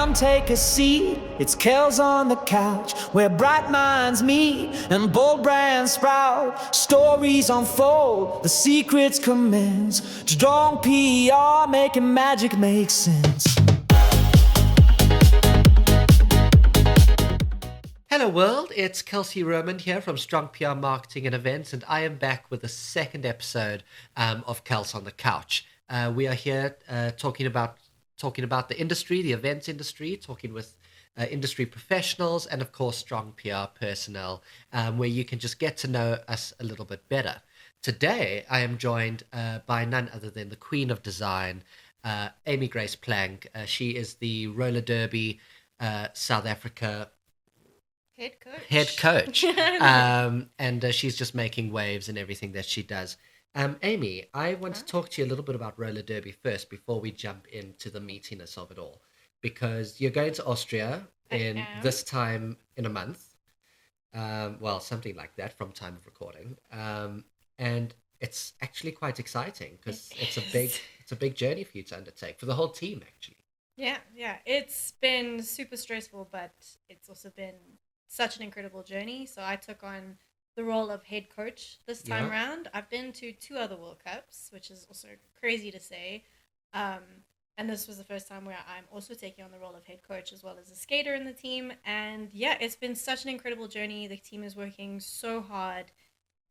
Come take a seat, it's Kels on the Couch, where bright minds meet and bold brands sprout. Stories unfold, the secrets commence. Strong PR, making magic make sense. Hello world, it's Kelsey Roman here from Strong PR Marketing and Events, and I am back with the second episode of Kels on the Couch. We are here talking about the industry, the events industry, talking with industry professionals and of course strong PR personnel, where you can just get to know us a little bit better. Today I am joined by none other than the Queen of Design, Aimée Grace Plank. She is the roller derby South Africa head coach. And she's just making waves in everything that she does. Aimée, I want to talk to you a little bit about roller derby first before we jump into the meatiness of it all, because you're going to Austria in this time in a month, well, something like that from time of recording, and it's actually quite exciting because it's a big journey for you to undertake, for the whole team actually. Yeah, it's been super stressful, but it's also been such an incredible journey. So I took on the role of head coach this time around. I've been to 2 other World Cups, which is also crazy to say. And this was the first time where I'm also taking on the role of head coach as well as a skater in the team. And yeah, it's been such an incredible journey. The team is working so hard,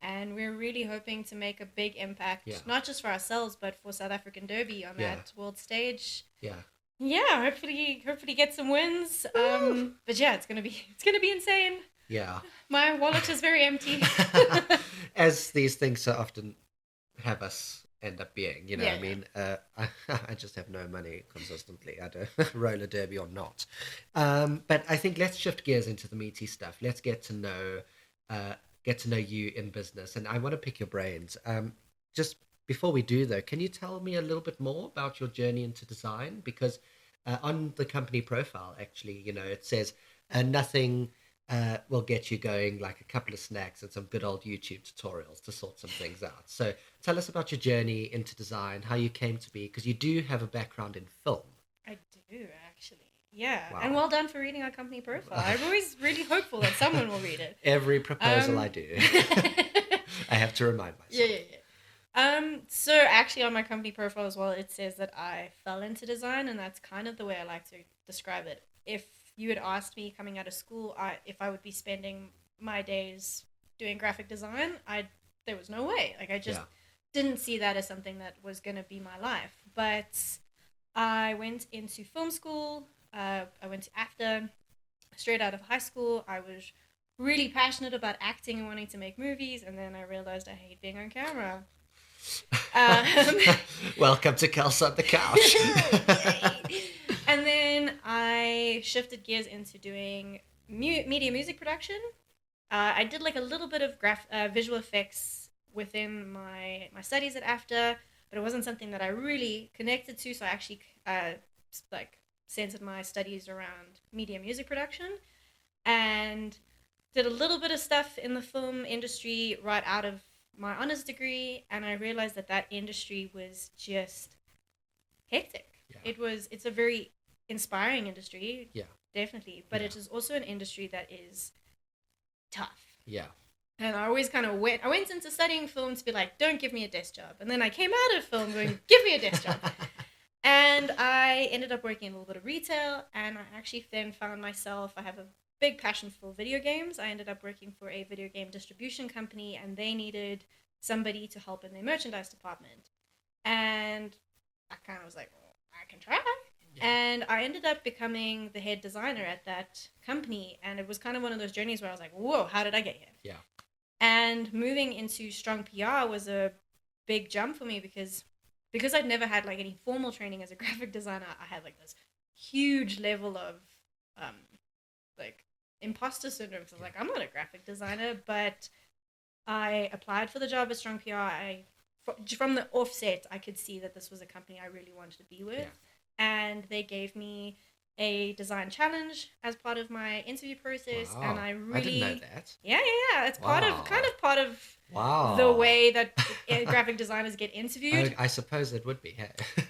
and we're really hoping to make a big impact, not just for ourselves, but for South African Derby on that world stage. Yeah, hopefully get some wins. But yeah, it's gonna be insane. Yeah. My wallet is very empty. As these things so often have us end up being, you know. I mean, I just have no money consistently. I don't roller derby or not. But I think let's shift gears into the meaty stuff. Let's get to know you in business, and I want to pick your brains. Just before we do though, can you tell me a little bit more about your journey into design? Because on the company profile, actually, you know, it says nothing will get you going like a couple of snacks and some good old YouTube tutorials to sort some things out. So tell us about your journey into design, how you came to be, because you do have a background in film. I do, actually. Yeah. Wow. And well done for reading our company profile. I'm always really hopeful that someone will read it. Every proposal I do. I have to remind myself. Yeah. So actually on my company profile as well, it says that I fell into design, and that's kind of the way I like to describe it. If you had asked me coming out of school if I would be spending my days doing graphic design, there was no way. Like, I just didn't see that as something that was going to be my life. But I went into film school. I went to AFTA straight out of high school. I was really passionate about acting and wanting to make movies, and then I realized I hate being on camera. Welcome to Kels on the Couch. And then I shifted gears into doing media music production. I did like a little bit of visual effects within my studies at AFTA, but it wasn't something that I really connected to. So I actually centered my studies around media music production, and did a little bit of stuff in the film industry right out of my honors degree, and I realized that industry was just hectic. It's a very inspiring industry, definitely, but it is also an industry that is tough. And I always kind of went into studying film to be like, don't give me a desk job, and then I came out of film going, give me a desk job. And I ended up working in a little bit of retail, and I actually then found myself, I have a big passion for video games. I ended up working for a video game distribution company, and they needed somebody to help in their merchandise department. And I kind of was like, well, I can try. And I ended up becoming the head designer at that company. And it was kind of one of those journeys where I was like, whoa, how did I get here? And moving into strong PR was a big jump for me because I'd never had like any formal training as a graphic designer. I had like this huge level of like imposter syndrome. So I was like, I'm not a graphic designer, but I applied for the job at Strong PR. From the offset, I could see that this was a company I really wanted to be with. And they gave me a design challenge as part of my interview process. Wow. And I didn't know that. Yeah. It's part of the way that graphic designers get interviewed. I suppose it would be.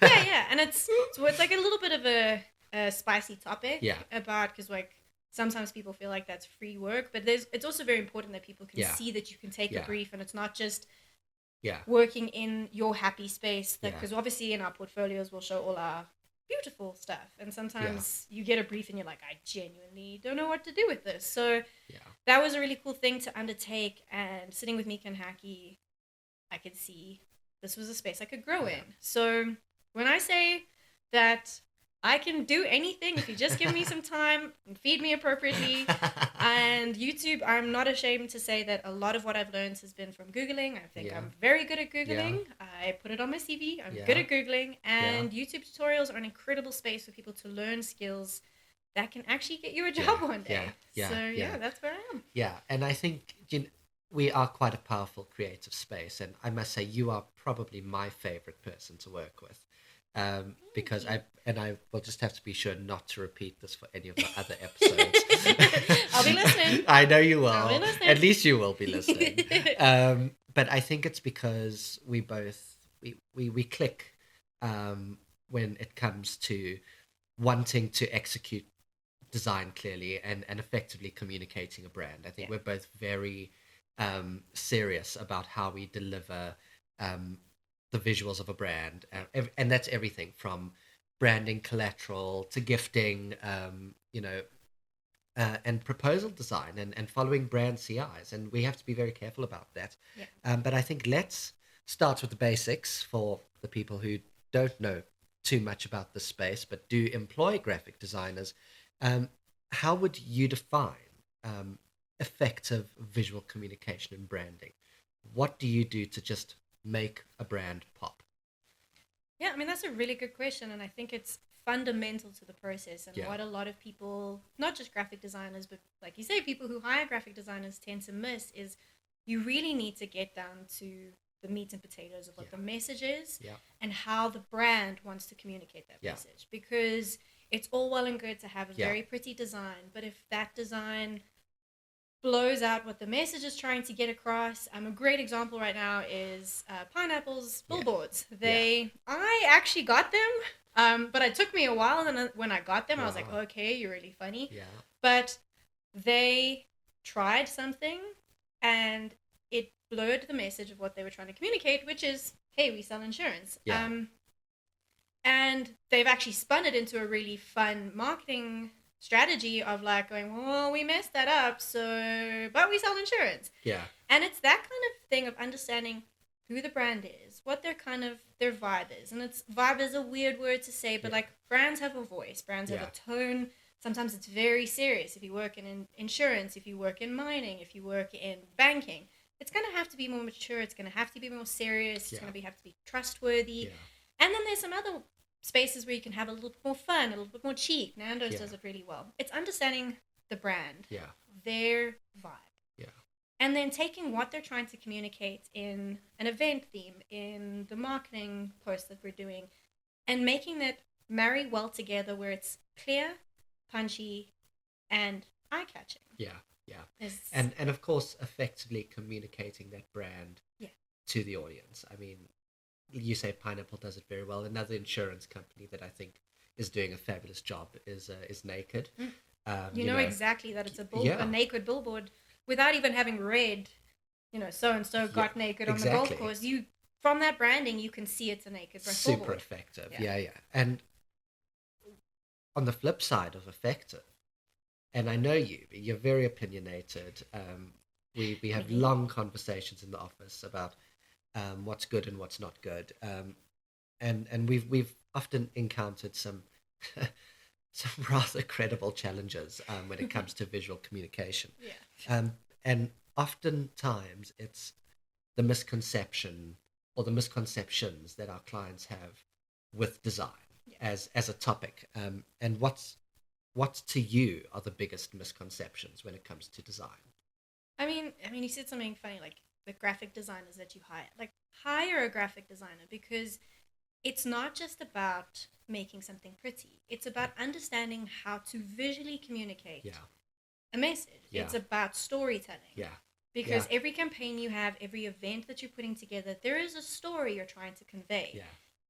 Yeah. And it's like a little bit of a a spicy topic about, because like sometimes people feel like that's free work, but it's also very important that people can see that you can take a brief and it's not just working in your happy space. Because obviously in our portfolios we'll show all our beautiful stuff, and sometimes you get a brief and you're like, I genuinely don't know what to do with this. So that was a really cool thing to undertake, and sitting with Mika and Haki, I could see this was a space I could grow in. So when I say that I can do anything if you just give me some time and feed me appropriately, and YouTube, I'm not ashamed to say that a lot of what I've learned has been from Googling. I think I'm very good at Googling. I put it on my CV. I'm good at Googling, and YouTube tutorials are an incredible space for people to learn skills that can actually get you a job one day. So that's where I am. Yeah, and I think we are quite a powerful creative space, and I must say you are probably my favorite person to work with. Because I will just have to be sure not to repeat this for any of the other episodes. I'll be listening. I know you will. I'll be listening. At least you will be listening. But I think it's because we both we click when it comes to wanting to execute design clearly and effectively communicating a brand. I think we're both very serious about how we deliver the visuals of a brand, and that's everything from branding collateral to gifting, and proposal design and following brand CIs, and we have to be very careful about that. But I think let's start with the basics for the people who don't know too much about this space but do employ graphic designers. How would you define effective visual communication and branding? What do you do to just make a brand pop? Yeah, I mean, that's a really good question, and I think it's fundamental to the process, and what a lot of people, not just graphic designers, but like you say, people who hire graphic designers tend to miss is you really need to get down to the meat and potatoes of what the message is and how the brand wants to communicate that message, because it's all well and good to have a very pretty design, but if that design blows out what the message is trying to get across. A great example right now is Pineapple's billboards. I actually got them, but it took me a while. And then when I got them, I was like, okay, you're really funny. But they tried something and it blurred the message of what they were trying to communicate, which is, hey, we sell insurance. And they've actually spun it into a really fun marketing strategy of like going, well, we messed that up, but we sell insurance. And it's that kind of thing of understanding who the brand is, what their vibe is. And vibe is a weird word to say, but like brands have a voice, brands have a tone. Sometimes it's very serious. If you work in insurance, if you work in mining, if you work in banking, it's going to have to be more mature, it's going to have to be more serious, it's going to have to be trustworthy. And then there's some other spaces where you can have a little bit more fun, a little bit more cheek. Nando's does it really well. It's understanding the brand, their vibe, and then taking what they're trying to communicate in an event theme, in the marketing post that we're doing, and making that marry well together where it's clear, punchy, and eye-catching. And of course, effectively communicating that brand to the audience. I mean, you say Pineapple does it very well. Another insurance company that I think is doing a fabulous job is Naked. You know exactly that it's a naked billboard without even having read, so and so got naked on the golf course. You, from that branding, you can see it's a naked super billboard. Effective. And on the flip side of effective, and I know you're very opinionated. We have long conversations in the office about what's good and what's not good, and we've often encountered some rather credible challenges when it comes to visual communication. And oftentimes it's the misconception or the misconceptions that our clients have with design as a topic. And what to you are the biggest misconceptions when it comes to design? I mean, you said something funny, like the graphic designers that you hire. Like, hire a graphic designer, because it's not just about making something pretty. It's about understanding how to visually communicate a message. It's about storytelling. Because every campaign you have, every event that you're putting together, there is a story you're trying to convey.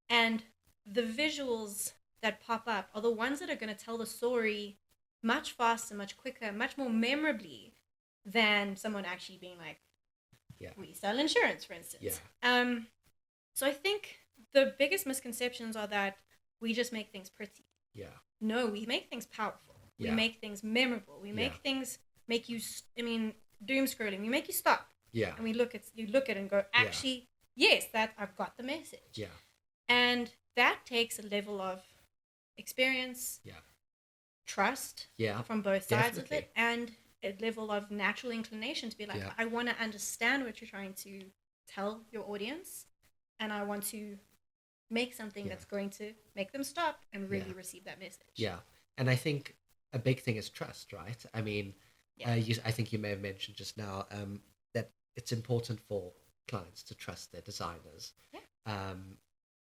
And the visuals that pop up are the ones that are going to tell the story much faster, much quicker, much more memorably than someone actually being like, we sell insurance, for instance. So I think the biggest misconceptions are that we just make things pretty. No, we make things powerful. We make things memorable. We make things make you, doom scrolling. We make you stop. And you look at it and go, actually, yes, that I've got the message. And that takes a level of experience, trust from both sides of it, and a level of natural inclination to be like, I want to understand what you're trying to tell your audience, and I want to make something that's going to make them stop and really receive that message. And I think a big thing is trust, right? I mean, I think you may have mentioned just now that it's important for clients to trust their designers.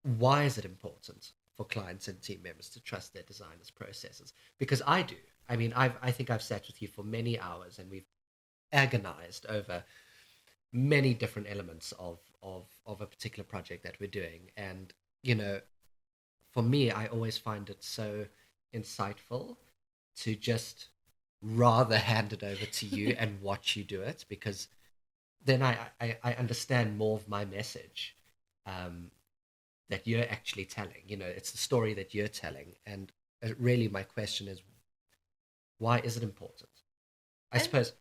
Why is it important for clients and team members to trust their designers' processes? Because I do. I mean, I think I've sat with you for many hours and we've agonized over many different elements of a particular project that we're doing. And, you know, for me, I always find it so insightful to just rather hand it over to you and watch you do it, because then I understand more of my message that you're actually telling. You know, it's the story that you're telling. And really my question is, why is it important? I suppose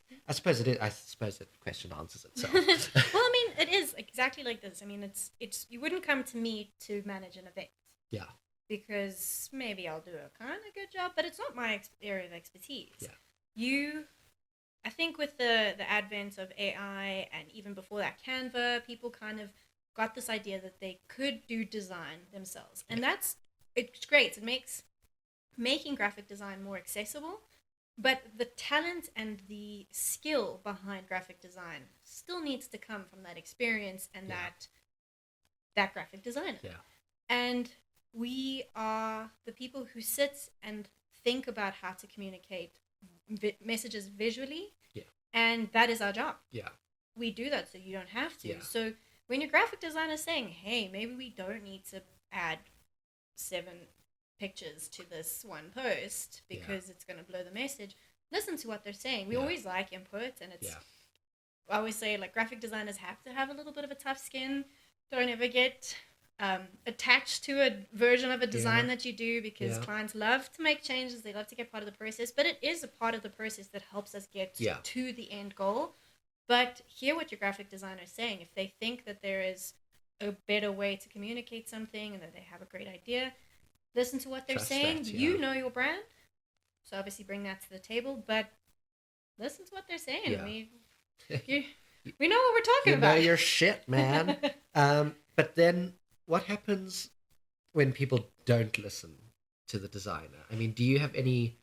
it is. I suppose the question answers itself. Well, I mean, it is exactly like this. I mean, it's you wouldn't come to me to manage an event. Because maybe I'll do a kind of good job, but it's not my area of expertise. I think with the advent of AI and even before that Canva, people kind of got this idea that they could do design themselves. And it's great. It makes making graphic design more accessible, but the talent and the skill behind graphic design still needs to come from that experience and that graphic designer. And we are the people who sit and think about how to communicate messages visually, and that is our job. We do that so you don't have to. So when your graphic designer is saying, hey, maybe we don't need to add 7 pictures to this one post because it's going to blow the message, listen to what they're saying. We always like input, and it's I always say, like, graphic designers have to have a little bit of a tough skin. Don't ever get attached to a version of a design that you do, because clients love to make changes. They love to get part of the process, but it is a part of the process that helps us get to the end goal. But hear what your graphic designer is saying. If they think that there is a better way to communicate something and that they have a great idea, listen to what they're saying. You know your brand, so obviously bring that to the table, but listen to what they're saying. We know what we're talking about. You know your shit, man. But then what happens when people don't listen to the designer? I mean, do you have any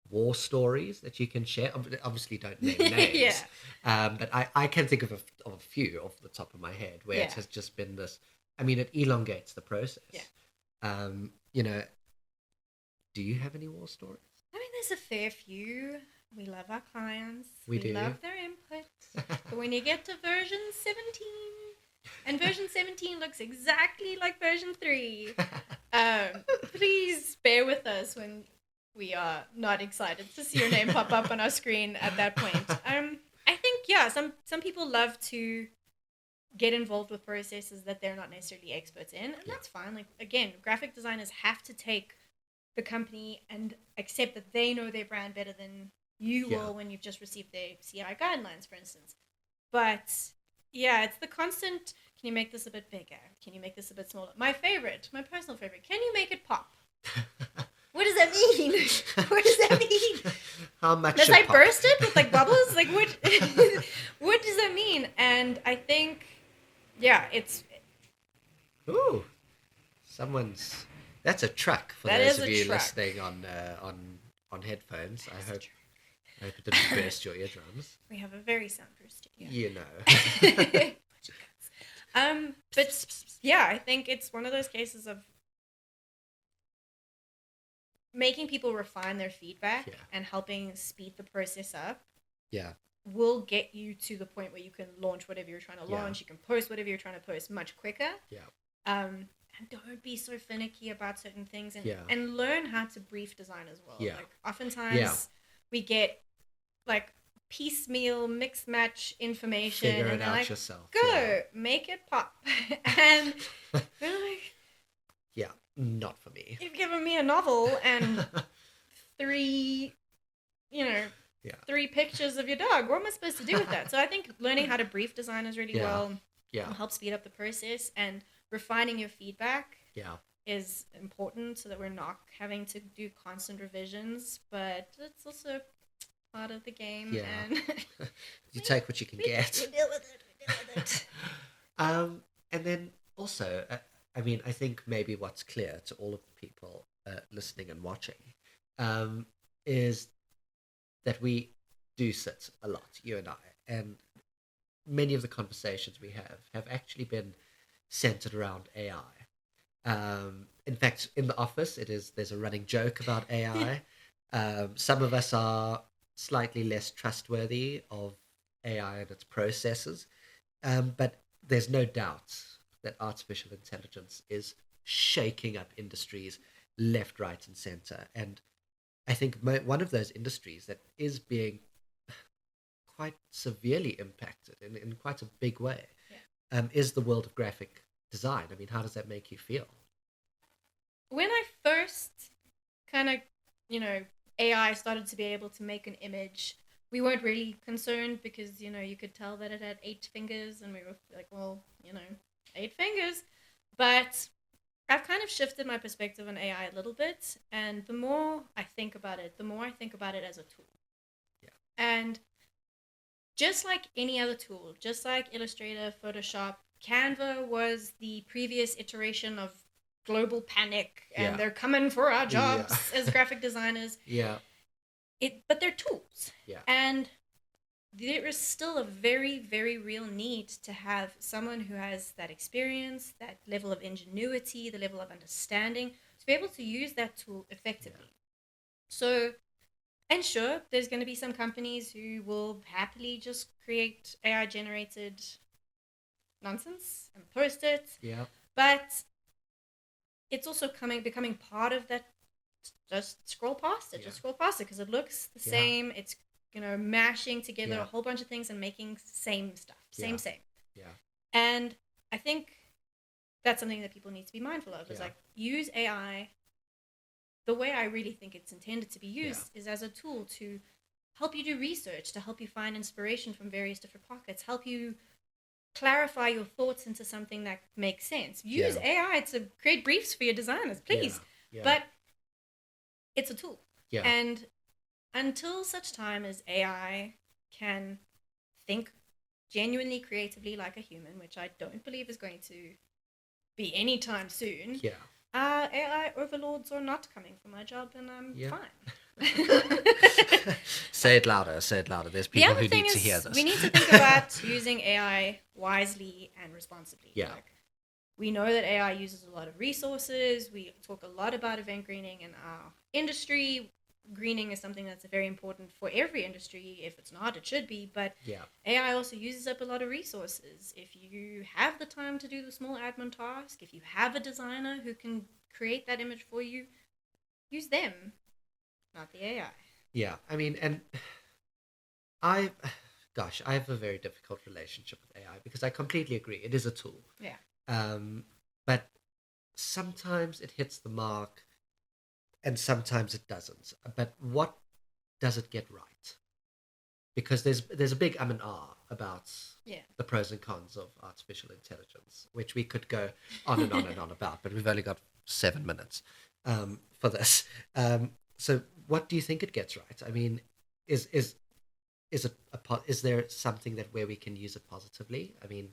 war stories that you can share? Obviously, don't name names. But I can think of a few off the top of my head where it has just been this. I mean, it elongates the process. You know, do you have any war stories? I mean, there's a fair few. We love our clients. We do. Love their input. But when you get to version 17, and version 17 looks exactly like version 3, please bear with us when we are not excited to see your name pop up on our screen at that point. I think, some people love to get involved with processes that they're not necessarily experts in, and that's fine. Like, again, graphic designers have to take the company and accept that they know their brand better than you will when you've just received their CI guidelines, for instance. But it's the constant, can you make this a bit bigger? Can you make this a bit smaller? My personal favorite, can you make it pop? What does that mean? What does that mean? How much does I burst it with like bubbles? Like what? What does that mean? And I think, it's. Ooh, that's a truck for those of you listening on headphones. I hope it didn't burst your eardrums. We have a very soundproof studio. You know. But I think it's one of those cases of making people refine their feedback and helping speed the process up will get you to the point where you can launch whatever you're trying to launch. You can post whatever you're trying to post much quicker. And and don't be so finicky about certain things, and Yeah. and learn how to brief design as well. Yeah. Like oftentimes Yeah. we get like piecemeal mix match information Figure and it they're out like, yourself. go make it pop. And we're like, Yeah, not for me. you've given me a novel and three, you know, Yeah. 3 pictures of your dog. What am I supposed to do with that? So I think learning how to brief designers really Yeah. well Yeah. will help speed up the process, and refining your feedback Yeah. is important so that we're not having to do constant revisions, but it's also part of the game. Yeah. And You take what you can get. we deal with it. And then also, I mean, I think maybe what's clear to all of the people listening and watching is that we do sit a lot, you and I, and many of the conversations we have actually been centered around AI. In fact, in the office, there's a running joke about AI. Some of us are slightly less trustworthy of AI and its processes, but there's no doubt that artificial intelligence is shaking up industries left, right, and center. And I think one of those industries that is being quite severely impacted in quite a big way is the world of graphic design. I mean, how does that make you feel? When I first kind of, AI started to be able to make an image, we weren't really concerned because, you could tell that it had 8 fingers, and we were like, well, 8 fingers. But I've kind of shifted my perspective on AI a little bit, and the more I think about it, the more I think about it as a tool. Yeah. And just like any other tool, just like Illustrator, Photoshop, Canva was the previous iteration of global panic, and they're coming for our jobs as graphic designers. Yeah. But they're tools. Yeah. And there is still a very, very real need to have someone who has that experience, that level of ingenuity, the level of understanding, to be able to use that tool effectively. Yeah. So, and sure, there's going to be some companies who will happily just create AI-generated nonsense and post it. Yeah. But it's also becoming part of that. Just scroll past it. Just scroll past it because it looks the same. It's mashing together a whole bunch of things and making same stuff. Same. Yeah. And I think that's something that people need to be mindful of. Is like, use AI the way I really think it's intended to be used is as a tool to help you do research, to help you find inspiration from various different pockets, help you clarify your thoughts into something that makes sense. Use AI to create briefs for your designers, please. Yeah. But it's a tool. Yeah. And until such time as AI can think genuinely creatively like a human, which I don't believe is going to be anytime soon, AI overlords are not coming for my job, and I'm fine. Say it louder. There's people who need to hear this. We need to think about using AI wisely and responsibly. Yeah. Like, we know that AI uses a lot of resources. We talk a lot about event greening in our industry. Greening is something that's very important for every industry. If it's not, it should be. But AI also uses up a lot of resources. If you have the time to do the small admin task, if you have a designer who can create that image for you, use them, not the AI. Yeah, I mean, and I have a very difficult relationship with AI because I completely agree. It is a tool. Yeah. But sometimes it hits the mark and sometimes it doesn't. But what does it get right? Because there's a big and about the pros and cons of artificial intelligence, which we could go on and on and on about, but we've only got 7 minutes for this. So what do you think it gets right? I mean, is there something where we can use it positively? I mean,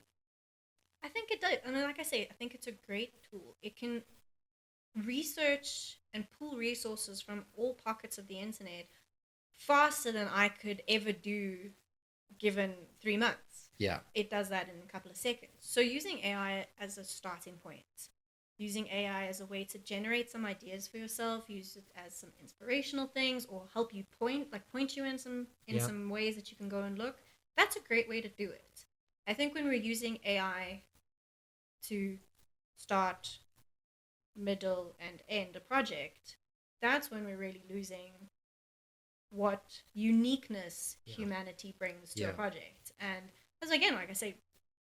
I think it does. I mean, like I say, I think it's a great tool. It can research and pull resources from all pockets of the internet faster than I could ever do given 3 months. Yeah. It does that in a couple of seconds. So using AI as a starting point, using AI as a way to generate some ideas for yourself, use it as some inspirational things, or help you point you in some ways that you can go and look. That's a great way to do it. I think when we're using AI to start middle, and end a project, that's when we're really losing what uniqueness humanity brings to a project. And as again, like I say,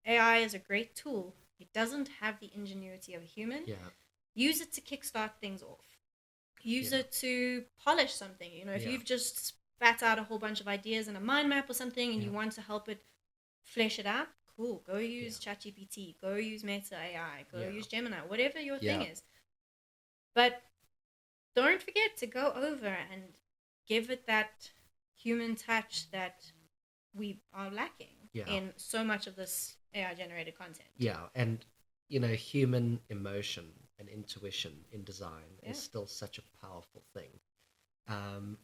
AI is a great tool. It doesn't have the ingenuity of a human. Use it to kickstart things off. Use it to polish something. You know, if you've just spat out a whole bunch of ideas in a mind map or something and you want to help it flesh it out, cool. Go use ChatGPT. Go use Meta AI. Go use Gemini. Whatever your thing is. But don't forget to go over and give it that human touch that we are lacking in so much of this AI-generated content. Yeah, and, you know, human emotion and intuition in design is still such a powerful thing.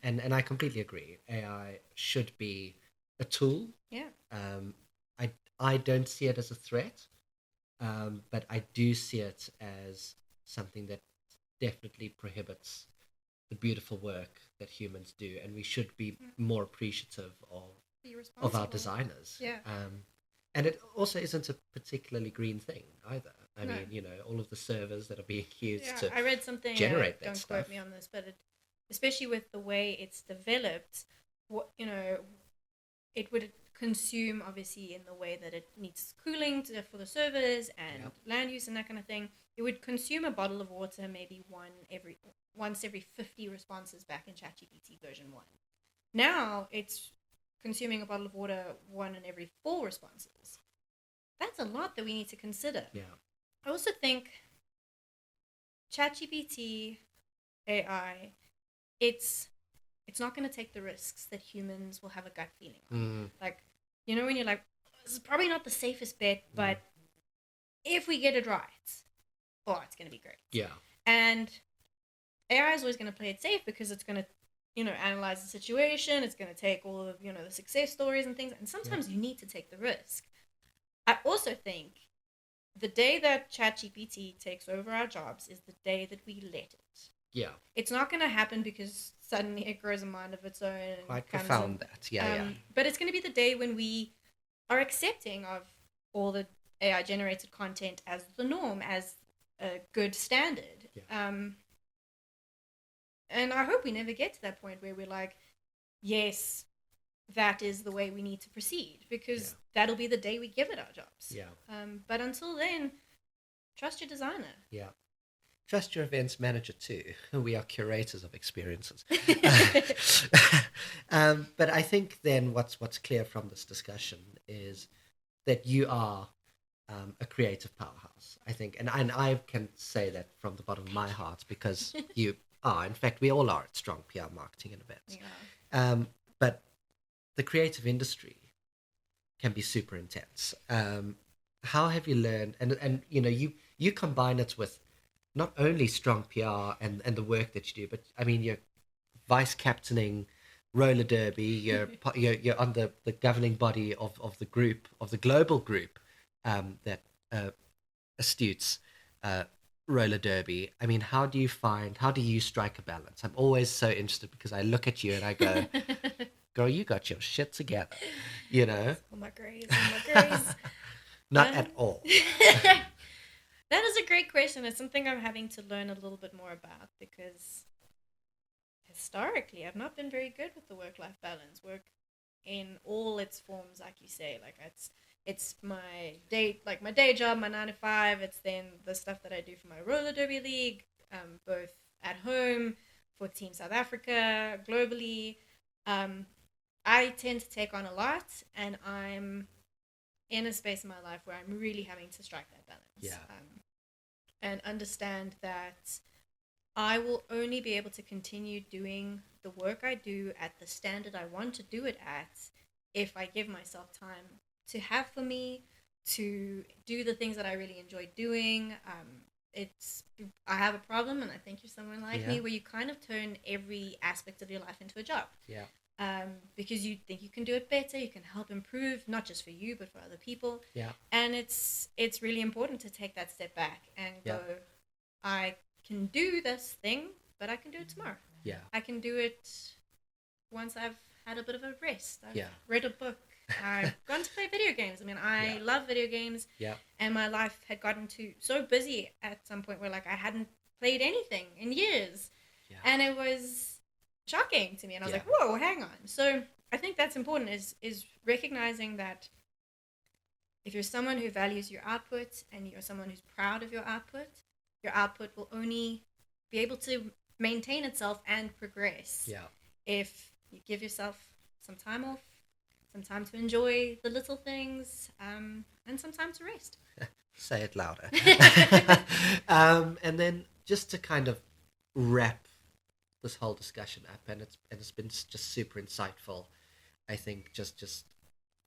And I completely agree. AI should be a tool. Yeah. I don't see it as a threat, but I do see it as something that definitely prohibits the beautiful work that humans do, and we should be more appreciative of our designers. Yeah. And it also isn't a particularly green thing either. I mean, you know, all of the servers that are being used to I read something, generate that don't stuff. quote me on this, but especially with the way it's developed, you know, it would consume, obviously, in the way that it needs cooling for the servers and land use and that kind of thing. It would consume a bottle of water maybe once every 50 responses back in ChatGPT version 1. Now it's consuming a bottle of water 1 in every 4 responses. That's a lot that we need to consider. Yeah. I also think ChatGPT AI, it's not going to take the risks that humans will have a gut feeling on. Like, you know, when you're like, this is probably not the safest bet, but if we get it right, it's going to be great. Yeah. And AI is always going to play it safe because it's going to, you know, analyze the situation. It's going to take all of, you know, the success stories and things. And sometimes you need to take the risk. I also think the day that ChatGPT takes over our jobs is the day that we let it. Yeah. It's not going to happen because suddenly it grows a mind of its own. And Quite profound that. Yeah. But it's going to be the day when we are accepting of all the AI generated content as the norm, as a good standard. Yeah. And I hope we never get to that point where we're like, yes, that is the way we need to proceed, because that'll be the day we give it our jobs. Yeah. But until then, trust your designer. Yeah. Trust your events manager too. We are curators of experiences. But I think then what's clear from this discussion is that you are a creative powerhouse, I think. And I can say that from the bottom of my heart, because you are. In fact, we all are at Strong PR Marketing and Events. Yeah. But the creative industry can be super intense. How have you learned? And you know, you combine it with not only Strong PR and the work that you do, but I mean, you're vice captaining roller derby. You're on the governing body of the group, of the global group that astutes roller derby. I mean, how do you strike a balance? I'm always so interested, because I look at you and I go, girl, you got your shit together, you know? Oh my grace. Not at all. That is a great question. It's something I'm having to learn a little bit more about, because historically I've not been very good with the work-life balance. Work in all its forms, like you say, like it's my day job, my 9 to 5. It's then the stuff that I do for my roller derby league, both at home, for Team South Africa, globally. I tend to take on a lot, and I'm in a space in my life where I'm really having to strike that balance. Yeah. And understand that I will only be able to continue doing the work I do at the standard I want to do it at if I give myself time to have for me, to do the things that I really enjoy doing. I have a problem, and I think you're someone like me, where you kind of turn every aspect of your life into a job. Yeah. Because you think you can do it better, you can help improve, not just for you, but for other people. Yeah. And it's really important to take that step back and go, I can do this thing, but I can do it tomorrow. Yeah. I can do it once I've had a bit of a rest. I've Yeah. read a book. I've gone to play video games. I mean, I Yeah. love video games, Yeah. and my life had gotten so busy at some point where like I hadn't played anything in years, Yeah. and it was shocking to me. And I was Yeah. like, "Whoa, hang on." So I think that's important is recognizing that if you're someone who values your output and you're someone who's proud of your output will only be able to maintain itself and progress Yeah. if you give yourself some time off, some time to enjoy the little things, and some time to rest. Say it louder. And then just to kind of wrap this whole discussion up, and it's been just super insightful. I think just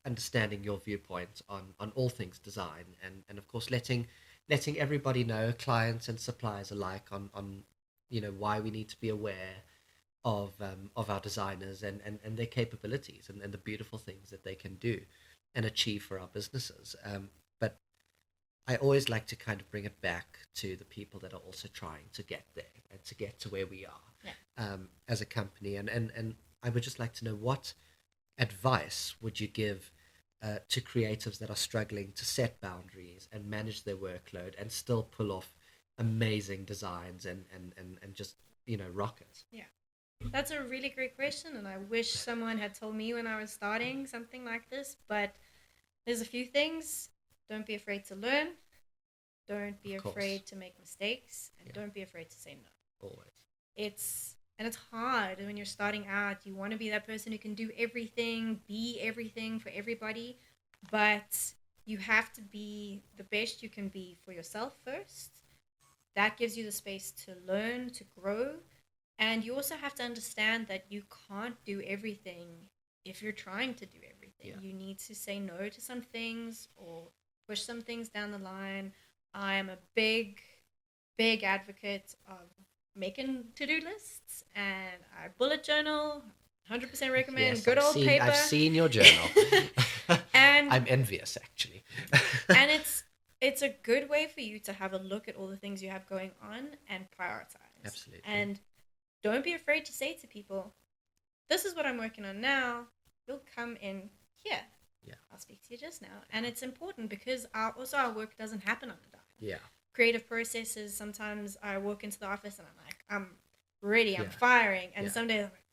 understanding your viewpoint on all things design, and of course letting everybody know, clients and suppliers alike, on why we need to be aware of our designers and their capabilities and the beautiful things that they can do and achieve for our businesses. But I always like to kind of bring it back to the people that are also trying to get there and to get to where we are as a company. And I would just like to know, what advice would you give to creatives that are struggling to set boundaries and manage their workload and still pull off amazing designs and just rock it? Yeah. That's a really great question, and I wish someone had told me when I was starting something like this. But there's a few things. Don't be afraid to learn. Don't be Of course. afraid to make mistakes, and Yeah. don't be afraid to say no. Always. It's hard when you're starting out. You want to be that person who can do everything, be everything for everybody, but you have to be the best you can be for yourself first. That gives you the space to learn, to grow. And you also have to understand that you can't do everything if you're trying to do everything. Yeah. You need to say no to some things or push some things down the line. I am a big, big advocate of making to-do lists, and I bullet journal. 100% recommend. Yes, Good old paper. I've seen your journal. And I'm envious, actually. and it's a good way for you to have a look at all the things you have going on and prioritize. Absolutely. And don't be afraid to say to people, this is what I'm working on now. You'll come in here. Yeah. I'll speak to you just now. And it's important because our work doesn't happen on a dime. Yeah. Creative processes, sometimes I walk into the office and I'm like, I'm ready, I'm Yeah. firing. And Yeah. some days I'm like,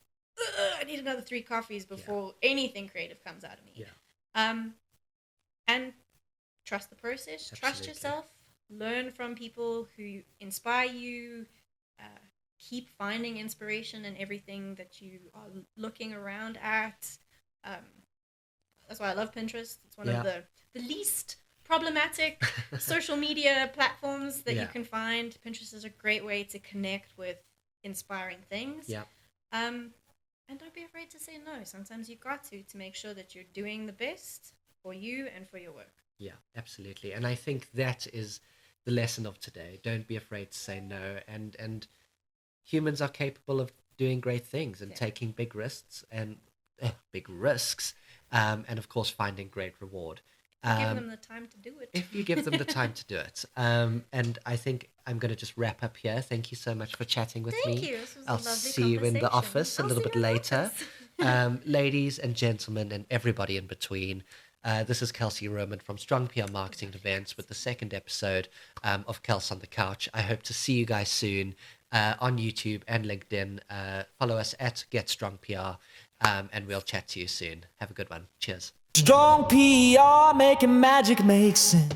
ugh, I need another 3 coffees before anything creative comes out of me. Yeah. And trust the process, trust Absolutely. yourself, learn from people who inspire you, keep finding inspiration in everything that you are looking around at. That's why I love Pinterest. It's one Yeah. of the least problematic social media platforms that Yeah. you can find. Pinterest is a great way to connect with inspiring things. Yeah. And don't be afraid to say no. Sometimes you got to make sure that you're doing the best for you and for your work. Yeah, absolutely. And I think that is the lesson of today. Don't be afraid to say no. And humans are capable of doing great things and Yeah. taking big risks and and of course finding great reward. Give them the time to do it. If you give them the time to do it. And I think I'm going to just wrap up here. Thank you so much for chatting with Thank me. you. This was a I'll lovely see you in the conversation. office a I'll little see bit you in the later. office. Ladies and gentlemen and everybody in between, this is Kelsey Roman from Strong PR Marketing and Events with the second episode of Kels on the Couch. I hope to see you guys soon on YouTube and LinkedIn. Follow us at Get Strong PR, and we'll chat to you soon. Have a good one. Cheers. Strong PR, making magic make sense.